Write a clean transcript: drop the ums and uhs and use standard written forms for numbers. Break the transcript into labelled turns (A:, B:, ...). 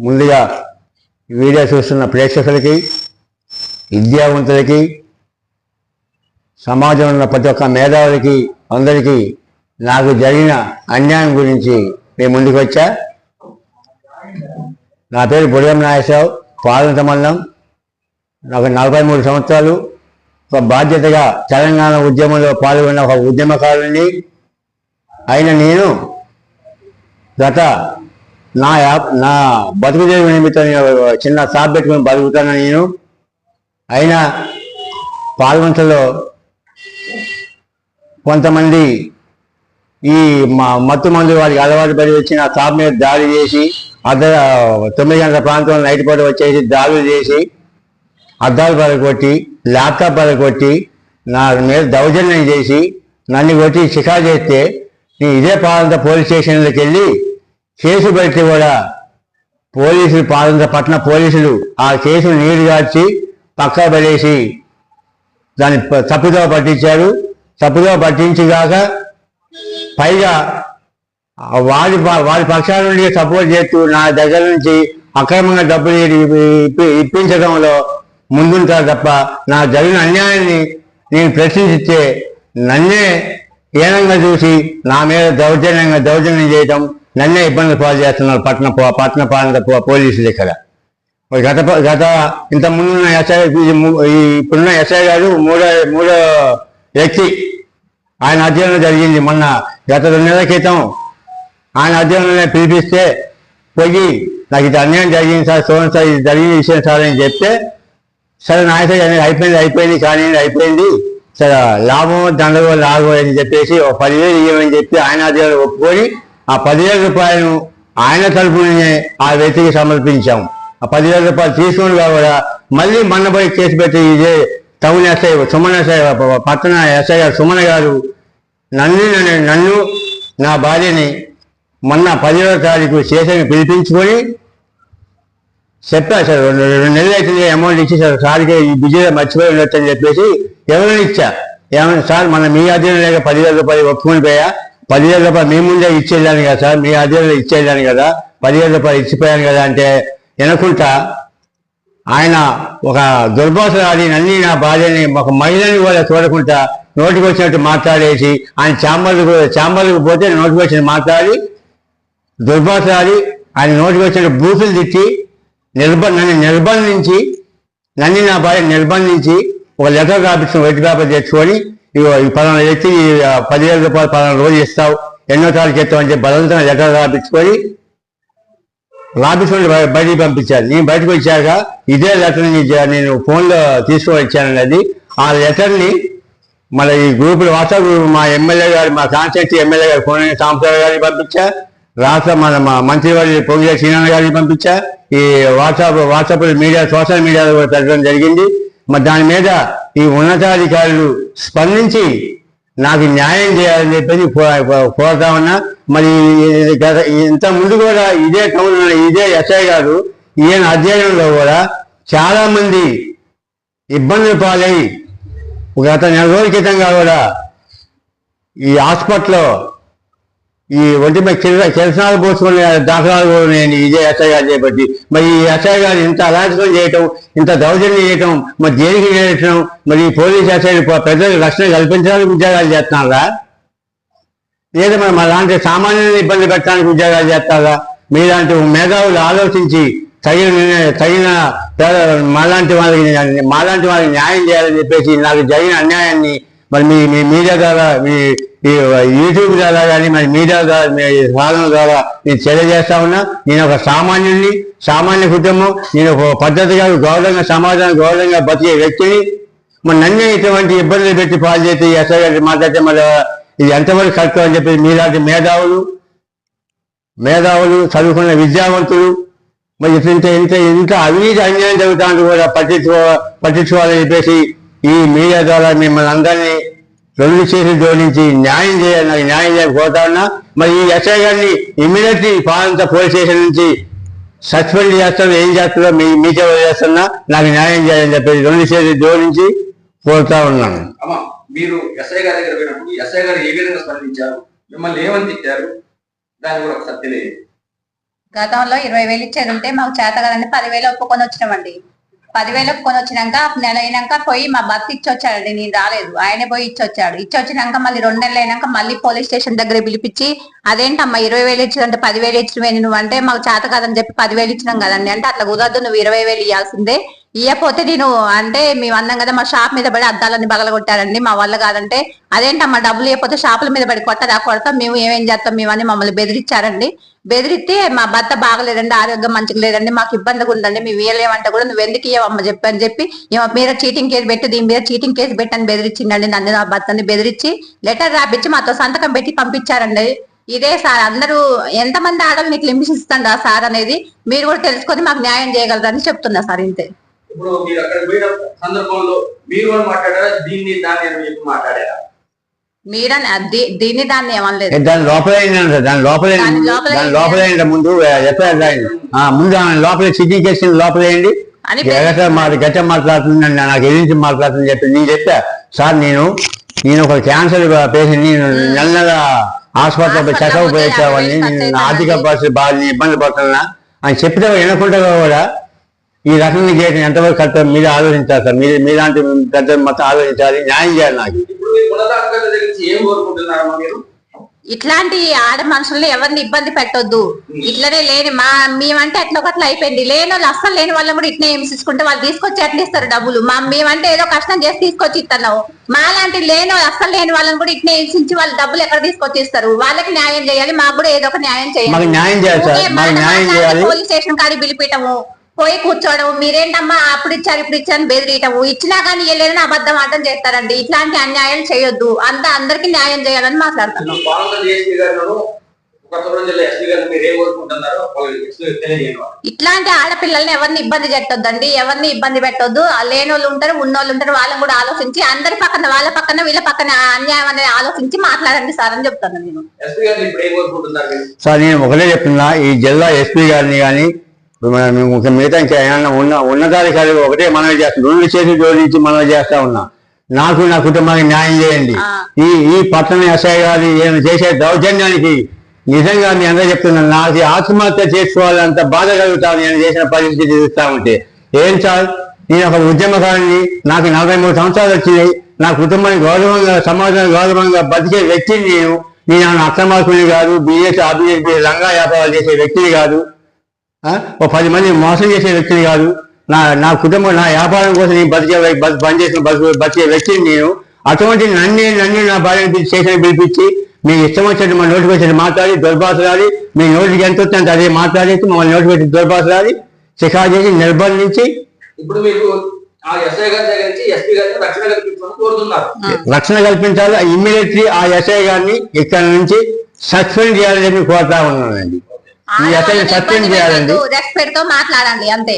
A: ముందుగా వీడియో చూస్తున్న ప్రేక్షకులకి, విద్యావంతులకి, సమాజంలో ఉన్న ప్రతి ఒక్క మేధావులకి అందరికీ నాకు జరిగిన అన్యాయం గురించి నేను ముందుకు వచ్చా. నా పేరు బుడియం నాగేశ్వరరావు, పాలంత మండలం. నాకు 43 సంవత్సరాలు. ఒక బాధ్యతగా తెలంగాణ ఉద్యమంలో పాల్గొన్న ఒక ఉద్యమకారుని అయిన నేను నా బతుకు తెరువు నిమిత్తం చిన్న షాప్ పెట్టుకుని బతుకుతాను. నేను అయినా పాల్గొంటలో కొంతమంది ఈ మత్తు మందు వారికి అలవాటు పడి వచ్చి నా షాప్ మీద దాడి చేసి 9 గంటల ప్రాంతంలో నైట్ పూట వచ్చేసి దాడులు చేసి అద్దాలు పగలగొట్టి, ల్యాప్టాప్ పగలగొట్టి, నా మీద దౌర్జన్యం చేసి నన్ను కొట్టి షికారు చేస్తే నేను ఇదే పాలంత పోలీస్ స్టేషన్లోకి వెళ్ళి కేసు పెట్టి కూడా పోలీసులు, పాలంత పట్టణ పోలీసులు ఆ కేసును నీరు గార్చి పక్కా పడేసి దాన్ని తప్పుదోవ పట్టించారు. తప్పుదోవ పట్టించిగాక పైగా వారి పక్షాల నుండి సపోర్ట్ చేస్తూ నా దగ్గర నుంచి అక్రమంగా డబ్బులు ఇప్పించడంలో ముందుంటారు తప్ప నా జరిగిన అన్యాయాన్ని నేను ప్రశ్నిస్తే నన్నే హీనంగా చూసి నా మీద దౌర్జన్యం చేయటం, నన్నే ఇబ్బందులు పాలు చేస్తున్నారు పట్టణ పాలన పోలీసులు. ఇక్కడ గత ఇంత ముందున్న ఎస్ఐ, ఇప్పుడున్న ఎస్ఐ గారు మూడో వ్యక్తి, ఆయన అధ్యయనంలో జరిగింది. మొన్న గత 2 నెలల క్రితం ఆయన అధ్యయనంలో పిలిపిస్తే పోయి నాకు ఇది అన్యాయం జరిగింది సార్, సోన్ సార్, ఇది జరిగిన విషయం సార్ అని చెప్తే, సరే నాయకుడు అయిపోయింది కానీ అయిపోయింది సరే, లాభం దండగో లాగో అని చెప్పేసి 10,000 ఇవ్వమని చెప్పి ఆయన అధ్యయనంలో ఒప్పుకొని ఆ 10,000 రూపాయలను ఆయన తరపునే ఆ వ్యక్తికి సమర్పించాం. ఆ 10,000 రూపాయలు తీసుకొని కూడా మళ్ళీ మొన్నపై కేసు పెట్టి ఇదే టౌన్ ఎస్ఐ సుమన్ ఎస్ఐ, పట్టణ ఎస్ఐ గారు సుమన్ గారు నన్ను నా భార్యని మొన్న 10వ తారీఖు స్టేషన్కి పిలిపించుకొని చెప్పారు సార్, 2 నెలలు అవుతుంది అమౌంట్ ఇచ్చి సార్, సార్కి ఈ బిజీగా మర్చిపోయి ఉండొచ్చు అని చెప్పేసి ఎవరైనా ఇచ్చా. ఏమన్నా సార్ మన మీ అధ్యయనం లేక 10,000 రూపాయలు ఒప్పుకొని పోయా, 10,000 రూపాయలు మీ ముందే ఇచ్చేయాను కదా సార్, మీ అధ్యయనంలో ఇచ్చేయాను కదా, 10,000 రూపాయలు ఇచ్చిపోయాను కదా అంటే వినకుండా ఆయన ఒక దుర్భాషలు ఆడి నన్ను నా భార్యని ఒక మహిళని కూడా చూడకుండా నోటికి వచ్చినట్టు మాట్లాడేసి ఆయన ఛాంబర్లకు పోతే నోటికి వచ్చినట్టు మాట్లాడి దుర్భాషలు ఆడి ఆయన నోటికి వచ్చినట్టు బూతులు తిట్టి నన్ను నా భార్య నిర్బంధించి ఒక లెటర్ రాపించిన వైట్ పేపర్ తెచ్చుకొని ఈ పలానా వ్యక్తి 10,000 రూపాయలు పలానా రోజు ఇస్తావు, ఎన్నో తారీఖు ఇస్తావు అని చెప్పి బలవంతంగా లెటర్ రాపించుకొని బయటికి పంపించారు. నేను బయటకు వచ్చాక ఇదే లెటర్ని నేను ఫోన్లో తీసుకొని వచ్చానన్నది. ఆ లెటర్ని మన ఈ గ్రూపులు వాట్సాప్ గ్రూప్ మా ఎమ్మెల్యే గారు, మా కాన్స్టిట్యూన్సీ ఎమ్మెల్యే గారు కోన సాంబశివరావు గారికి పంపించా, రాష్ట్ర మా మంత్రివర్యులు పొంగిల శ్రీనారాయణ గారికి పంపించా, ఈ వాట్సాప్ మీడియా సోషల్ మీడియాలో కూడా పెట్టడం జరిగింది. మరి దాని మీద ఈ ఉన్నతాధికారులు స్పందించి నాకు న్యాయం చేయాలని చెప్పేసి కోరుతా ఉన్నా. మరి ఇంత ముందు కూడా ఇదే టౌన్లో ఇదే ఎస్ఐ గారు ఈయన అధ్యయనంలో కూడా చాలా మంది ఇబ్బందులు పాలై గత 4 రోజుల క్రితంగా కూడా ఈ హాస్పిటల్లో ఈ ఒంటిపై కిరసనాలు పోసుకునే దాఖలాలు కూడా నేను ఇదే ఎస్ఐ గారు చేపట్టి, మరి ఈ ఎస్ఐ గారు ఇంత అరాచకం చేయటం, ఇంత దౌర్జన్యం చేయటం, మరి దేనికి చేయటం, మరి పోలీస్ ఎస్ఐ ప్రజలకు రక్షణ కల్పించడానికి ఉద్యోగాలు చేస్తున్నారా, లేదా మరి మా లాంటి సామాన్యులను ఇబ్బంది పెట్టడానికి ఉద్యోగాలు చేస్తారా? మీలాంటి మేధావులు ఆలోచించి తగిన మాలాంటి వాళ్ళకి న్యాయం చేయాలని చెప్పేసి నాకు జరిగిన అన్యాయాన్ని మరి మీ మీడియా ద్వారా, మీ యూట్యూబ్ ద్వారా కానీ మరి మీడియా ద్వారా, మీ సాధన ద్వారా నేను తెలియజేస్తా ఉన్నా. నేను ఒక సామాన్య కుటుంబం, నేను ఒక పద్ధతిగా గౌరవంగా సమాజానికి గౌరవంగా బతికే వ్యక్తిని. మరి నన్నే ఇటువంటి ఇబ్బందులు పెట్టి పాలు చేసి ఎస్ఐ గారి మాట్లాడితే మరి ఇది ఎంతవరకు కరెక్ట్ అని చెప్పి మీలాంటి మేధావులు చదువుకున్న విద్యావంతులు మరి ఇంత అవినీతి అన్యాయం జరుగుతాను కూడా పట్టించుకోవాలని చెప్పేసి ఈ మీడియా ద్వారా మిమ్మల్ని అందరినీ 2 చేతులు జోడించి న్యాయం చేయకపోతా ఉన్నా. మరి ఈ ఎస్ఐ గారిని ఇమ్మీడియట్లీ పాలంత పోలీస్ స్టేషన్ నుంచి సస్పెండ్ చేస్తాను, ఏం చేస్తారో మీకే వదిలేస్తున్నా, నాకు న్యాయం చేయాలని చెప్పేసి 2 చేతులు జోడించి కోరుతా ఉన్నాను.
B: మీరు ఎస్ఐ గారి దగ్గర పోయినప్పుడు ఎస్ఐ గారు ఏ విధంగా స్పందించారు, మిమ్మల్ని ఏమని తిట్టారు, దాన్ని కూడా ఒకసారి తెలియదు.
C: గతంలో 20,000 ఇచ్చేది ఉంటే మాకు చేత కదండి 10,000 ఒప్పుకొని వచ్చినామండి. 10,000 ఒప్పుకొని వచ్చినాక నెల అయినాక పోయి మా భర్త ఇచ్చొచ్చాడండి. నేను రాలేదు, ఆయనే పోయి ఇచ్చొచ్చాడు. ఇచ్చొచ్చినాక మళ్ళీ 2 నెలలు అయినాక మళ్ళీ పోలీస్ స్టేషన్ దగ్గర పిలిపించి అదేంటమ్మా 20,000 ఇచ్చిందంటే 10,000 ఇచ్చినవేంటి నువ్వు అంటే మాకు చేత కదని చెప్పి 10,000 ఇచ్చినాం కదండి అంటే అట్లా కుదరదు, నువ్వు 20,000 ఇవ్వాల్సిందే, ఇయ్యపోతే నేను అంటే మేము అన్నాం కదా మా షాప్ మీద పడి అద్దాలన్నీ బగలగొట్టారండి మా వల్ల కాదంటే అదేంటమ్మా డబ్బులు ఇవ్వకపోతే షాపుల మీద పడి కొడతాం మేము ఏమేం చేస్తాం మేము అని మమ్మల్ని బెదిరించారండి. బెదిరిస్తే మా భర్త బాగలేదండి, ఆరోగ్యం మంచిగా లేదండి, మాకు ఇబ్బందిగా ఉందండి, మేము ఇవ్వలేమంటే కూడా నువ్వు ఎందుకు ఇవ్వమ్మ చెప్పని చెప్పి మీద చీటింగ్ కేసు పెట్టి దీని మీద చీటింగ్ కేసు పెట్టని బెదిరించిండండి. నన్ను నా భర్తని బెదిరించి లెటర్ రాపిచ్చి మాతో సంతకం పెట్టి పంపించారండి. ఇదే సార్ అందరూ ఎంతమంది ఆడలు నీకు హింసిస్తుందా సార్ అనేది మీరు కూడా తెలుసుకొని మాకు న్యాయం చేయగలరని చెప్తున్నా సార్. ఇంతే.
B: ఇప్పుడు మీరు అక్కడ పోయిన సందర్భంలో మీరు కూడా మాట్లాడారా, దీన్ని దాన్ని అని చెప్పి మాట్లాడారా?
C: దీన్ని దాన్ని ఏమనలేదు,
A: దాని లోపల ముందు ఎఫ్ఐఆర్ రాయండి, ముందు లోపల సిటీ కేసు లోపలేయండి. గట్ట మాట్లాడుతుంది నాకు ఎదిరించి మాట్లాడుతుంది చెప్పి నేను చెప్పా సార్ నేను ఒక క్యాన్సర్ పేషెంట్ నెల నెల హాస్పిటల్ చెకప్ పోయేవాడిని, నేను ఆర్థిక పరిస్థితి బాగా ఇబ్బంది పడుతున్నా అని చెప్తే వినకుండా కూడా ఈ రకంగా చేయడం ఎంతవరకు కరెక్ట్ మీరు ఆలోచించాలి సార్. మీలాంటి పెద్ద మొత్తం ఆలోచించాలి, న్యాయం చేయాలి నాకు.
C: ఇట్లాంటి ఆడ మనుషుల్ని ఎవరిని ఇబ్బంది పెట్టొద్దు. ఇట్లనే లేని మేమంటే ఎట్లా ఒకట్లా అయిపోయింది, లేని వాళ్ళు అస్సలు లేని వాళ్ళని కూడా ఇట్నే హింసించుకుంటే వాళ్ళు తీసుకొచ్చి ఎట్లా ఇస్తారు డబ్బులు, మేమంటే ఏదో కష్టం చేసి తీసుకొచ్చి ఇస్తున్నావు, మాలాంటి లేని అస్సలు లేని వాళ్ళని కూడా ఇట్నే హింసించి వాళ్ళు డబ్బులు ఎక్కడ తీసుకొచ్చి ఇస్తారు. వాళ్ళకి న్యాయం చేయాలి, మాకు కూడా ఏదో ఒక న్యాయం చేయాలి. పోలీస్ స్టేషన్ కాడి పిలిపియటము, పోయి కూర్చోవడం, మీరేంటమ్మా అప్పుడు ఇచ్చారు ఇప్పుడు ఇచ్చారు బెదిరియటము, ఇచ్చినా కానీ వెళ్ళేదని అబద్ధం అర్థం చేస్తారండి. ఇట్లాంటి అన్యాయం చేయొద్దు, అందరికి న్యాయం చేయాలని మాట్లాడుతున్నాం. ఇట్లాంటి ఆడపిల్లల్ని ఎవరిని ఇబ్బంది పెట్టొద్దండి, ఎవరిని ఇబ్బంది పెట్టొద్దు. లేని వాళ్ళు ఉంటారు, ఉన్నోళ్ళు ఉంటారు, వాళ్ళని కూడా ఆలోచించి అందరి పక్కన వాళ్ళ పక్కన వీళ్ళ పక్కన అన్యాయం అనేది ఆలోచించి మాట్లాడండి సార్ అని చెప్తాను నేను.
A: సార్ నేను ఒకటే చెప్తున్నా, ఈ జిల్లా ఎస్పీ గారిని కానీ మిగతా ఇంకా ఉన్నతాధికారులు ఒకటే మనవి చేస్తాం, 2 చేతులు జోడించి మనవి చేస్తా ఉన్నా, నాకు నా కుటుంబానికి న్యాయం చేయండి. ఈ పట్టణ ఎస్ఐ గారి చేసే దౌర్జన్యానికి నిజంగా మీ అందరూ చెప్తున్నాను, నాకు ఆత్మహత్య చేసుకోవాలంత బాధ కలుగుతాను నేను చేసిన పరిస్థితి చూస్తా ఉంటే. ఏం సార్ నేను ఒక ఉద్యమకారుని, నాకు 43 సంవత్సరాలు వచ్చినాయి, నా కుటుంబానికి గౌరవంగా సమాజానికి గౌరవంగా బతికే వ్యక్తిని నేను అక్రమార్కుని కాదు, బిఎస్ అభివృద్ధి రంగా వ్యాపారాలు చేసే వ్యక్తిని కాదు, ఓ 10 మంది మోసం చేసే వ్యక్తిని కాదు, నా కుటుంబం నా వ్యాపారం కోసం నేను బతికే వ్యక్తిని నేను. అటువంటి నన్ను నా భార్యను స్టేషన్ పిలిపించి మీ ఇష్టం వచ్చినట్టు మా నోటికి వచ్చినట్టు మాట్లాడి దుర్భాషలాడి, మీ నోటికి ఎంత వచ్చిందంటే అదే మాట్లాడేసి మమ్మల్ని నోటికి వచ్చి దుర్భాషలాడి శిఖా చేసి నిర్బంధించి
B: ఇప్పుడు మీరు
A: రక్షణ కల్పించాలి. ఇమ్మీడియట్లీ ఆ ఎస్ఐ గారిని ఇక్కడ నుంచి సస్పెండ్ చేయాలని చెప్పి కోరుతా ఉన్నానండి. ఈ ఎస్ఐని సస్పెండ్ చేయాలండి.
C: రెస్పెక్ట్ తో మాట్లాడండి అంతే.